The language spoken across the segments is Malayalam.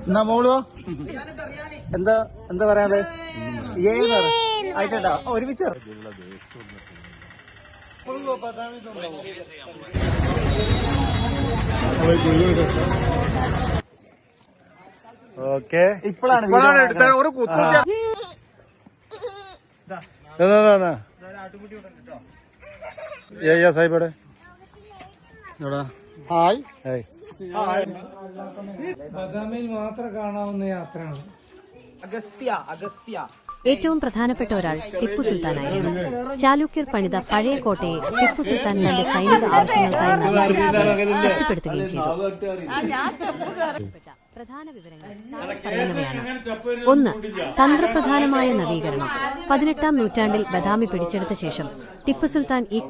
എന്നാ മോളോ എന്താ എന്താ പറയാനുള്ളത്? ആയിട്ടാ ഒരുമിച്ച് ഓക്കെ. ഇപ്പോഴാണ് എടുത്ത ഒരു കുത്തില്ല. സാഹിബടെ ഹായ് ഹായ്. ബദാമിയിൽ മാത്രം കാണാവുന്ന യാത്രയാണ് അഗസ്ത്യ. ഏറ്റവും പ്രധാനപ്പെട്ട ഒരാൾ ടിപ്പു സുൽത്താനായിരുന്നു. ചാലൂക്യർ പണിത പഴയ കോട്ടയെ ടിപ്പു സുൽത്താൻ തന്റെ സൈനിക ആവശ്യങ്ങൾക്കായി നവീകരിക്കുകയും ശക്തിപ്പെടുത്തുകയും ചെയ്തു. പ്രധാന വിവരങ്ങൾ പറയുന്നവയാണ്. 1. തന്ത്രപ്രധാനമായ നവീകരണം. 18-ാം നൂറ്റാണ്ടിൽ ബദാമി പിടിച്ചെടുത്ത ശേഷം ടിപ്പു സുൽത്താൻ ഈ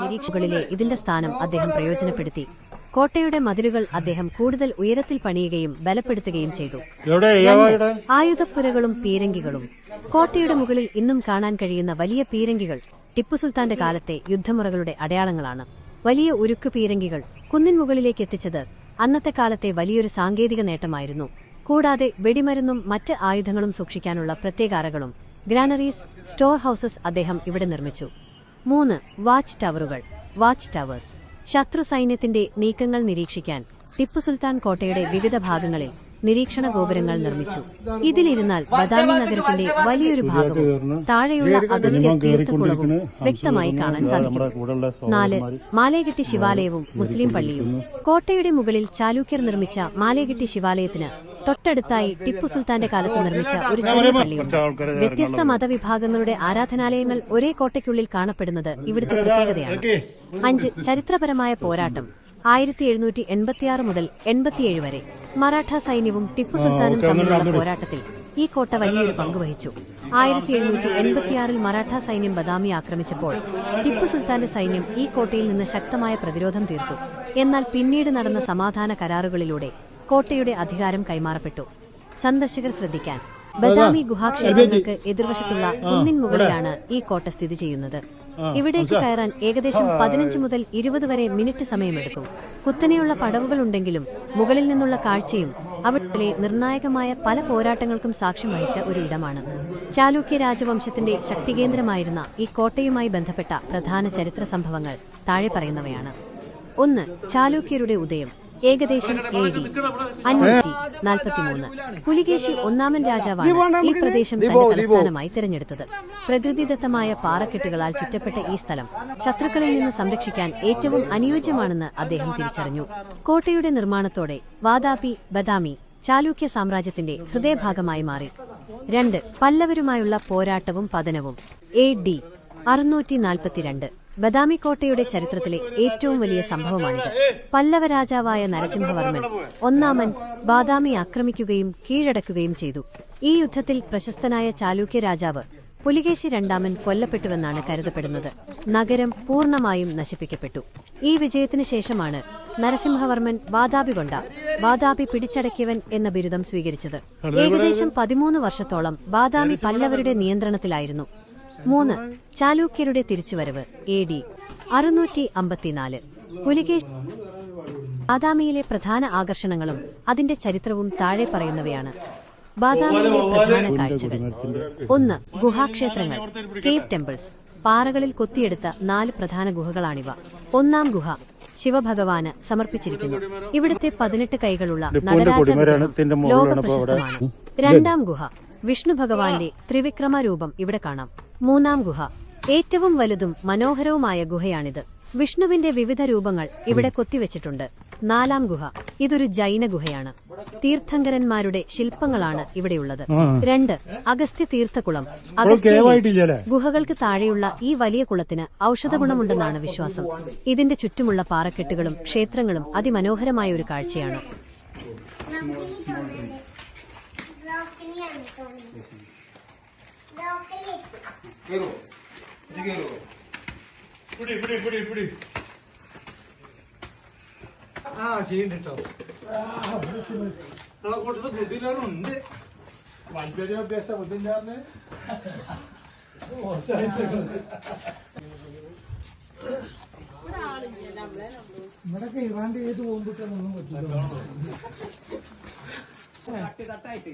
നിരീക്ഷകളിലെ ഇതിന്റെ സ്ഥാനം അദ്ദേഹം പ്രയോജനപ്പെടുത്തി. കോട്ടയുടെ മതിലുകൾ അദ്ദേഹം കൂടുതൽ ഉയരത്തിൽ പണിയുകയും ബലപ്പെടുത്തുകയും ചെയ്തു. ആയുധപ്പുരകളും പീരങ്കികളും. കോട്ടയുടെ മുകളിൽ ഇന്നും കാണാൻ കഴിയുന്ന വലിയ പീരങ്കികൾ ടിപ്പു സുൽത്താന്റെ കാലത്തെ യുദ്ധമുറകളുടെ അടയാളങ്ങളാണ്. വലിയ ഉരുക്കു പീരങ്കികൾ കുന്നിൻ മുകളിലേക്ക് എത്തിച്ചത് അന്നത്തെ കാലത്തെ വലിയൊരു സാങ്കേതിക നേട്ടമായിരുന്നു. കൂടാതെ വെടിമരുന്നും മറ്റ് ആയുധങ്ങളും സൂക്ഷിക്കാനുള്ള പ്രത്യേക അറകളും ഗ്രാനറീസ്, സ്റ്റോർ ഹൌസസ് അദ്ദേഹം ഇവിടെ നിർമ്മിച്ചു. 3. വാച്ച് ടവറുകൾ. Watch towers. ശത്രു സൈന്യത്തിന്റെ നീക്കങ്ങൾ നിരീക്ഷിക്കാൻ ടിപ്പു സുൽത്താൻ കോട്ടയുടെ വിവിധ ഭാഗങ്ങളിൽ നിരീക്ഷണ ഗോപുരങ്ങൾ നിർമ്മിച്ചു. ഇതിലിരുന്നാൽ ബദാമി നഗരത്തിന്റെ വലിയൊരു ഭാഗവും താഴെയുള്ള അഗസ്ത്യ തീർത്ഥക്കുളവും വ്യക്തമായി കാണാൻ സാധിക്കും. 4. മാലേഗിട്ടി ശിവാലയവും മുസ്ലിം പള്ളിയും. കോട്ടയുടെ മുകളിൽ ചാലൂക്യർ നിർമ്മിച്ച മാലേഗിട്ടി ശിവാലയത്തിന് തൊട്ടടുത്തായി ടിപ്പു സുൽത്താന്റെ കാലത്ത് നിർമ്മിച്ച ഒരു ചെറിയ പള്ളിയുണ്ട്. വ്യത്യസ്ത മതവിഭാഗങ്ങളുടെ ആരാധനാലയങ്ങൾ ഒരേ കോട്ടയ്ക്കുള്ളിൽ കാണപ്പെടുന്നത് ഇവിടുത്തെ പ്രത്യേകതയാണ്. 5. ചരിത്രപരമായ പോരാട്ടം. 1786 മുതൽ 87 വരെ മറാഠ സൈന്യവും ടിപ്പു സുൽത്താനും തമ്മിലുള്ള പോരാട്ടത്തിൽ ഈ കോട്ട വലിയൊരു പങ്കുവഹിച്ചു. 1786-ൽ മറാഠ സൈന്യം ബദാമി ആക്രമിച്ചപ്പോൾ ടിപ്പു സുൽത്താന്റെ സൈന്യം ഈ കോട്ടയിൽ നിന്ന് ശക്തമായ പ്രതിരോധം തീർത്തു. എന്നാൽ പിന്നീട് നടന്ന സമാധാന കരാറുകളിലൂടെ കോട്ടയുടെ അധികാരം കൈമാറപ്പെട്ടു. സന്ദർശകർ ശ്രദ്ധിക്കാൻ. ബദാമി ഗുഹാക്ഷേത്രങ്ങൾക്ക് എതിർവശത്തുള്ള കുന്നിൻ മുകളിലാണ് ഈ കോട്ട സ്ഥിതി ചെയ്യുന്നത്. ഇവിടേക്ക് കയറാൻ ഏകദേശം 15 മുതൽ 20 വരെ മിനിറ്റ് സമയമെടുക്കും. കുത്തനെയുള്ള പടവുകളുണ്ടെങ്കിലും മുകളിൽ നിന്നുള്ള കാഴ്ചയും അവിടത്തിലെ നിർണായകമായ പല പോരാട്ടങ്ങൾക്കും സാക്ഷ്യം വഹിച്ച ഒരു ഇടമാണ്. ചാലൂക്യ രാജവംശത്തിന്റെ ശക്തികേന്ദ്രമായിരുന്ന ഈ കോട്ടയുമായി ബന്ധപ്പെട്ട പ്രധാന ചരിത്ര സംഭവങ്ങൾ താഴെ പറയുന്നവയാണ്. 1. ചാലൂക്യരുടെ ഉദയം. ഏകദേശം AD 543. പുലികേശി 1-ാമൻ രാജാവാണ് ഈ പ്രദേശം തന്റെ തലസ്ഥാനമായി തിരഞ്ഞെടുത്തത്. പ്രകൃതിദത്തമായ പാറക്കെട്ടുകളാൽ ചുറ്റപ്പെട്ട ഈ സ്ഥലം ശത്രുക്കളിൽ നിന്ന് സംരക്ഷിക്കാൻ ഏറ്റവും അനുയോജ്യമാണെന്ന് അദ്ദേഹം തിരിച്ചറിഞ്ഞു. കോട്ടയുടെ നിർമ്മാണത്തോടെ വാദാപി ബദാമി ചാലൂക്യ സാമ്രാജ്യത്തിന്റെ ഹൃദയഭാഗമായി മാറി. 2. പല്ലവരുമായുള്ള പോരാട്ടവും പതനവും. AD 642. ബദാമി കോട്ടയുടെ ചരിത്രത്തിലെ ഏറ്റവും വലിയ സംഭവമാണിത്. പല്ലവ രാജാവായ നരസിംഹവർമ്മൻ 1-ാമൻ ബാദാമി ആക്രമിക്കുകയും കീഴടക്കുകയും ചെയ്തു. ഈ യുദ്ധത്തിൽ പ്രശസ്തനായ ചാലൂക്യ രാജാവ് പുലികേശി 2-ാമൻ കൊല്ലപ്പെട്ടുവെന്നാണ് കരുതപ്പെടുന്നത്. നഗരം പൂർണ്ണമായും നശിപ്പിക്കപ്പെട്ടു. ഈ വിജയത്തിനു ശേഷമാണ് നരസിംഹവർമ്മൻ വാദാപി പിടിച്ചടക്കിയവൻ എന്ന ബിരുദം സ്വീകരിച്ചത്. ഏകദേശം 13 വർഷത്തോളം ബാദാമി പല്ലവരുടെ നിയന്ത്രണത്തിലായിരുന്നു. 3. ചാലൂക്യരുടെ തിരിച്ചുവരവ്. AD 654. പുലികേശി. ബാദാമിയിലെ പ്രധാന ആകർഷണങ്ങളും അതിന്റെ ചരിത്രവും താഴെ പറയുന്നവയാണ്. ബാദാമിയിലെ പ്രധാന കാഴ്ചകൾ. 1. ഗുഹാക്ഷേത്രങ്ങൾ. Cave temples. പാറകളിൽ കൊത്തിയെടുത്ത 4 പ്രധാന ഗുഹകളാണിവ. 1-ാം ഗുഹ ശിവഭഗവാന് സമർപ്പിച്ചിരിക്കുന്നു. ഇവിടുത്തെ 18 കൈകളുള്ള നടരാജ ലോക പ്രശസ്തമാണ്. 2-ാം ഗുഹ വിഷ്ണു ഭഗവാന്റെ ത്രിവിക്രമ രൂപം ഇവിടെ കാണാം. 3-ാം ഗുഹ ഏറ്റവും വലുതും മനോഹരവുമായ ഗുഹയാണിത്. വിഷ്ണുവിന്റെ വിവിധ രൂപങ്ങൾ ഇവിടെ കൊത്തിവെച്ചിട്ടുണ്ട്. 4-ാം ഗുഹ ഇതൊരു ജൈന ഗുഹയാണ്. തീർത്ഥങ്കരന്മാരുടെ ശില്പങ്ങളാണ് ഇവിടെയുള്ളത്. 2. അഗസ്ത്യ തീർത്ഥകുളം. ഗുഹകൾക്ക് താഴെയുള്ള ഈ വലിയ കുളത്തിന് ഔഷധഗുണമുണ്ടെന്നാണ് വിശ്വാസം. ഇതിന്റെ ചുറ്റുമുള്ള പാറക്കെട്ടുകളും ക്ഷേത്രങ്ങളും അതിമനോഹരമായ ഒരു കാഴ്ചയാണ്. ചെയ്യുന്നുണ്ടോ കൂട്ടത്തിൽ ബുദ്ധിയില്ലാറുണ്ട്. വൽപ്പേരി ഉദ്ദേശിച്ച ബുദ്ധിയില്ലാറിന് ഇവിടൊക്കെ ഇറാന്റെ ഏത് പോകുമ്പോഴൊന്നും പറ്റില്ല. തട്ടായിട്ട്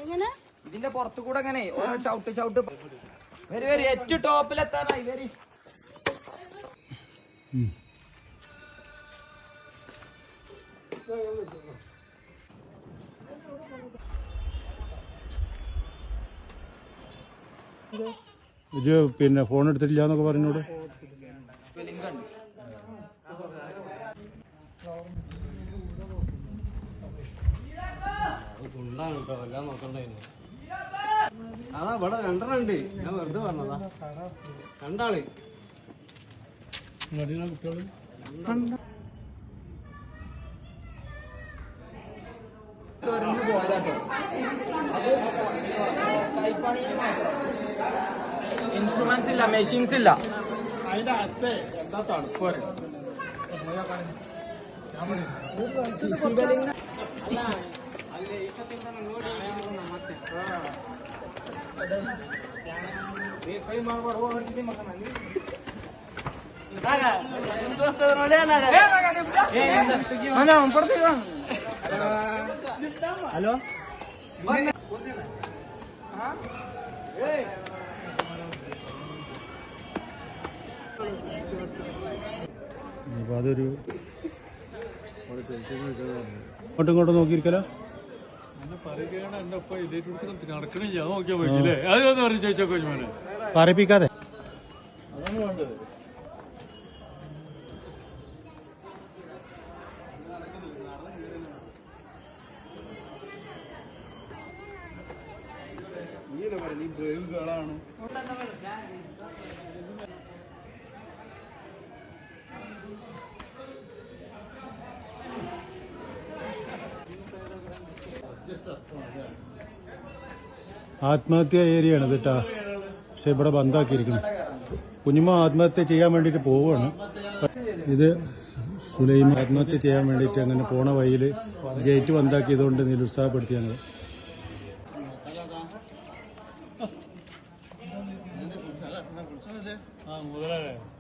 എങ്ങനെ ഇതിന്റെ പുറത്തു കൂടെ അങ്ങനെ ഓരോ ചവിട്ട് വരി ഏറ്റവും ടോപ്പിലെത്താനായി വരി. പിന്നെ ഫോൺ എടുത്തിട്ടില്ല എന്നൊക്കെ പറഞ്ഞോട്. അതാ ഇവിടെ 2 ഉണ്ട്. ഞാൻ വെറുതെ പറഞ്ഞതാ. 2 ആള് കുട്ടികള് ഇൻസ്ട്രുമെന്റ്സ് ഇല്ല, മെഷീൻസ് ഇല്ല. അതിന്റെ അകത്ത് എന്താ തണുപ്പ് ഹലോ അപ്പൊ അതൊരു അങ്ങോട്ടും ഇങ്ങോട്ടും നോക്കിയിരിക്കലോ. നടക്കണില്ല നോക്കിയാ പോയില്ലേ? അതൊന്ന് പറഞ്ഞു ചോദിച്ചോ മോനെ. പറയിപ്പിക്കാതെ അതാണ് വേണ്ടത്. നീ ബ്രേവ് ഗേളാണ്. ആത്മഹത്യ ഏരിയ ആണ് കേട്ടാ. പക്ഷെ ഇവിടെ ബന്ധാക്കിയിരിക്കണം. കുഞ്ഞുമ്മ ആത്മഹത്യ ചെയ്യാൻ വേണ്ടിട്ട് പോവുകയാണ്. ഇത് സുലൈം ആത്മഹത്യ ചെയ്യാൻ വേണ്ടിട്ട് അങ്ങനെ പോണ വഴിയില് ഗേറ്റ് ബന്ധാക്കിയതുകൊണ്ട് നിരുത്സാഹപ്പെടുത്തിയാണ്.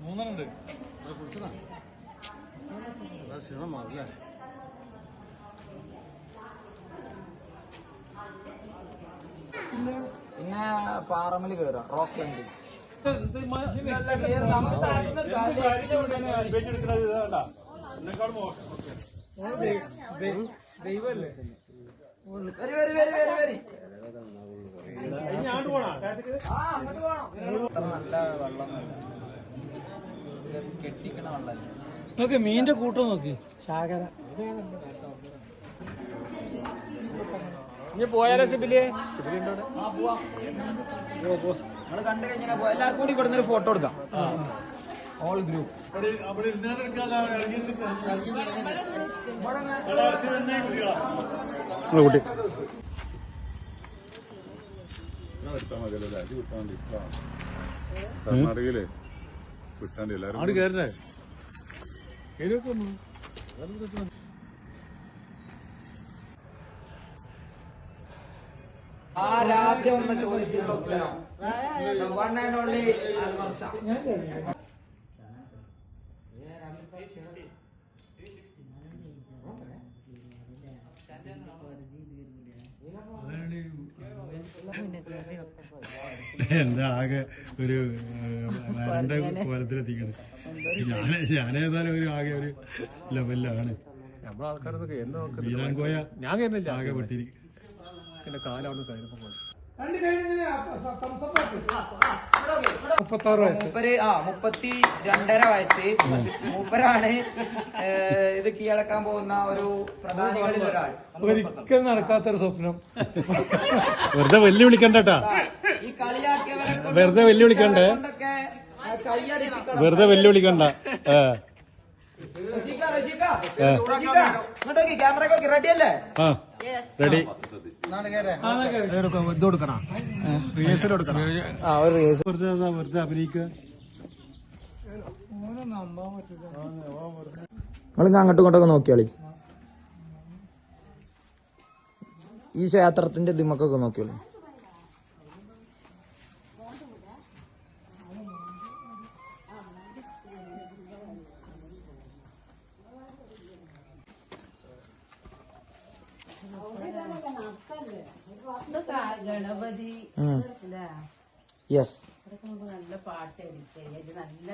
മൂന്നെണ്ണുണ്ട്. പിന്നെ പാറമല് കേറാം, റോക്ക് ക്ലൈംബിംഗ്. ദൈവല്ലേ നല്ല വെള്ളം കെട്ടിക്കണ വെള്ളം. നോക്കി മീനിന്റെ കൂട്ടം നോക്കി. ശാകര ഇനി പോയാലോ സിബിലി? നമ്മള് കണ്ടു കഴിഞ്ഞാൽ എല്ലാവർക്കും കൂടി ഇവിടുന്ന് ഒരു ഫോട്ടോ എടുക്കാം. ഓൾ ഗ്രൂപ്പ് കുട്ടി കർണാടകയിലെ കിട്ടാണ്ട് എല്ലാരും ആട് കയറേ ആരാദ്യം വന്ന ചോദ്യത്തിനുള്ള ഉത്തരം വൺ ആൻഡ് ഓൺലി വർഷ. എന്താ ആകെ ഒരു മരന്റെ കോലത്തിലെത്തിക്കണം. ഞാനേതായാലും ഒരു ആകെ ഒരു ലെവലിലാണ്. നമ്മളെ ആൾക്കാരൊക്കെ എന്നെ നോക്കുന്നത് വീരാൻകോയ ഞാൻ കയറുന്നില്ല. ആകെ പെട്ടിരിക്കും. എന്റെ കാലാണ് കയറിപ്പോ 36 വയസ്സ്. 32.5 വയസ്സ്. മൂപ്പരാണ് ഇത് കീഴടക്കാൻ പോകുന്ന ഒരു പ്രധാനികളിൽ ഒരാൾ. ഒരിക്കലും നടക്കാത്തൊരു സ്വപ്നം. വെറുതെ വെല്ലുവിളിക്കണ്ടട്ടാ. ഈ കളിയാക്കിയവരെ വെറുതെ വെല്ലുവിളിക്കണ്ടേ. വെറുതെ വെല്ലുവിളിക്കണ്ട. ക്യാമറ റെഡി അല്ലേ? ആ റെഡി. വെറുതെ അഭിനയിക്കുക. നിങ്ങൾ അങ്ങോട്ടും ഇങ്ങോട്ടൊക്കെ നോക്കിയാളി. ഈ ക്ഷേത്രത്തിന്റെ ദിമക്കൊക്കെ നോക്കിയോളൂ. ഗണപതി യെസ് നല്ല പാട്ട് നല്ല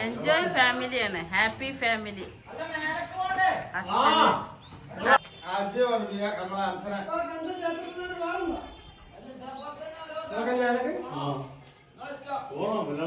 എൻജോയ് ഫാമിലിയാണ്, ഹാപ്പി ഫാമിലി. പോണം പിന്നെ